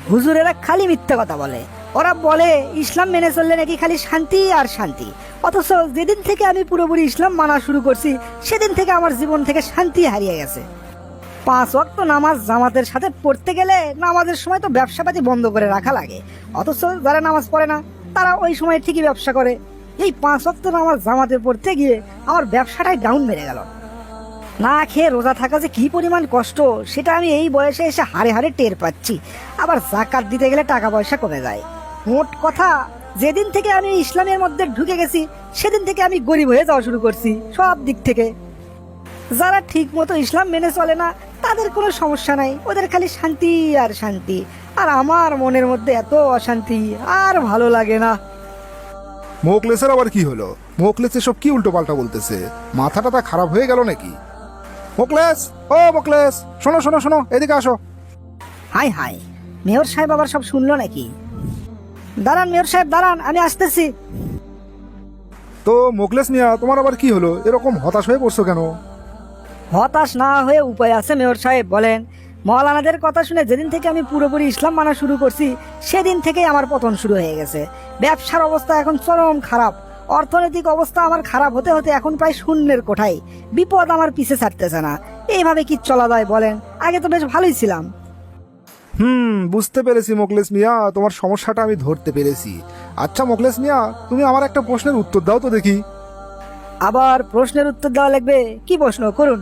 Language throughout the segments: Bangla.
হুজুরেরা খালি মিথ্যা কথা বলে। ওরা বলে ইসলাম মেনে চললে নাকি খালি শান্তি আর শান্তি, অথচ যেদিন থেকে আমি পুরোপুরি ইসলাম মানা শুরু করছি সেদিন থেকে আমার জীবন থেকে শান্তি হারিয়ে গেছে। 5 ওয়াক্ত নামাজ জামাতের সাথে পড়তে গেলে নামাজের সময় তো ব্যবসাপাতি বন্ধ করে রাখা লাগে, অথচ যারা নামাজ পড়ে না তারা ওই সময় ঠিকই ব্যবসা করে। এই 5 ওয়াক্ত নামাজ জামাতে পড়তে গিয়ে আমার ব্যবসাটাই ডাউন মেরে গেল। না খেয়ে রোজা থাকা যে কি পরিমাণ কষ্ট সেটা আমি এই বয়সে এসে হাড়ে হাড়ে টের পাচ্ছি। আবার জাকাত দিতে গেলে টাকা পয়সা কমে যায়। মোট কথা, যেদিন থেকে আমি ইসলামের মধ্যে ঢুকে গেছি সেদিন থেকে আমি গরিব হয়ে যাওয়া শুরু করছি সব দিক থেকে। যারা ঠিক মতো ইসলাম মেনে চলে না তাদের কোনো সমস্যা নাই, ওদের খালি শান্তি আর শান্তি। আর আমার মনের মধ্যে এত অশান্তি, আর ভালো লাগে না। মোকলেসের আবার কি হলো? মোকলেস এসব কি উল্টো পাল্টা বলতেছে? মাথাটা তা খারাপ হয়ে গেল নাকি? মোকলেস, ও মোকলেস, শোনো শোনো শোনো, এদিকে আসো। হাই হাই, মেয়র সাহেব আবার সব শুনলো নাকি? দাঁড়ান মেয়র সাহেব দাঁড়ান, আমি আসতেছি। তো মোকলেস মিয়া, তোমার আবার কি হলো? এরকম হতাশ হয়ে পড়ছো কেন? হতাশ না হয়ে উপায় আছে মেয়র সাহেব, বলেন। মৌলানাদের কথা শুনে যেদিন থেকে আমি পুরোপুরি ইসলাম মানা শুরু করছি সেদিন থেকেই আমার পতন শুরু হয়ে গেছে। ব্যবসার অবস্থা এখন চরম খারাপ, অর্থনৈতিক অবস্থা আমার খারাপ হতে হতে এখন প্রায় শূন্যের কোঠায়। বিপদ আমার পিছে ছাড়তেছে না। এইভাবে কি চলা যায় বলেন? আগে তো বেশ ভালোই ছিলাম। বুঝতে পেরেছি মোকলেস মিয়া, তোমার সমস্যাটা আমি ধরতে পেরেছি। আচ্ছা মোকলেস মিয়া, তুমি আমার একটা প্রশ্নের উত্তর দাও তো দেখি। আবার প্রশ্নের উত্তর দেওয়া লাগবে? কি প্রশ্ন করুন।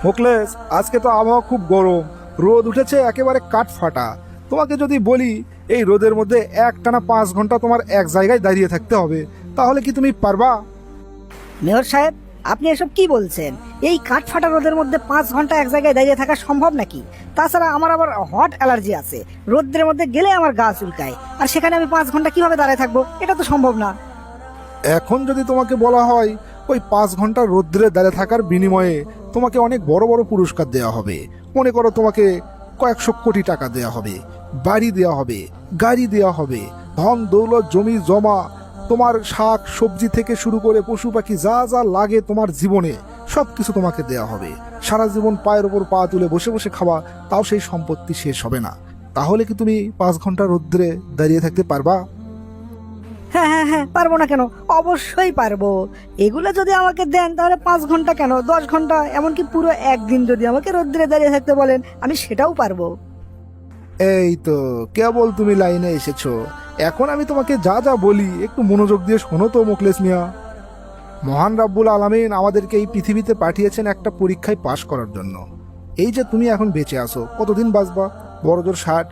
মোকলেস, আজকে তো আবহাওয়া খুব গরম, রোদ উঠেছে একেবারে কাঠ ফাটা। তোমাকে যদি বলি এই রোদের মধ্যে একটানা 5 ঘন্টা তোমার এক জায়গায় দাঁড়িয়ে থাকতে হবে, তাহলে কি তুমি পারবা? মেয়র সাহেব, আপনি এসব কি বলছেন? এই কাঠফাটা রোদের মধ্যে 5 ঘন্টা এক জায়গায় দাঁড়িয়ে থাকা সম্ভব নাকি? তাছাড়া আমার আবার হট অ্যালার্জি আছে, রোদ্রের মধ্যে গেলে আমার গা চুলকায়। আর সেখানে আমি 5 ঘন্টা কিভাবে দাঁড়িয়ে থাকবো? এটা তো সম্ভব না। এখন যদি তোমাকে বলা হয় ওই 5 ঘন্টা রোদ্রে দাঁড়িয়ে থাকার বিনিময়ে তোমাকে অনেক বড় বড় পুরস্কার দেওয়া হবে, মনে করো তোমাকে কয়েকশো কোটি টাকা দেওয়া হবে, বাড়ি দেওয়া হবে, গাড়ি দেওয়া হবে, ধন দৌলত জমি জমা, তোমার শাক সবজি থেকে শুরু করে পশু পাখি যা যা লাগে তোমার জীবনে সব কিছু তোমাকে দেওয়া হবে। সারা জীবন পায়ের ওপর পা তুলে বসে বসে খাওয়া, তাও সেই সম্পত্তি শেষ হবে না। তাহলে কি তুমি 5 ঘন্টা রোদ্রে দাঁড়িয়ে থাকতে পারবা? হ্যাঁ হ্যাঁ হ্যাঁ, পারবো না কেন? অবশ্যই পারবো। এগুলো যদি আমাকে দেন তাহলে 5 ঘন্টা কেন, 10 ঘন্টা, এমনকি পুরো একদিন যদি আমাকে রোদ্রে দাঁড়িয়ে থাকতে বলেন আমি সেটাও পারবো। এই তো কেবল তুমি লাইনে এসেছো। এখন আমি তোমাকে যা যা বলি একটু মনোযোগ দিয়ে শোনো তো মোকলেস মিয়া। মহান রাব্বুল আলামিন আমাদেরকে এই পৃথিবীতে পাঠিয়েছেন একটা পরীক্ষায় পাশ করার জন্য। এই যে তুমি এখন বেঁচে আছো, কতদিন বাঁচবা? বড়জোর 60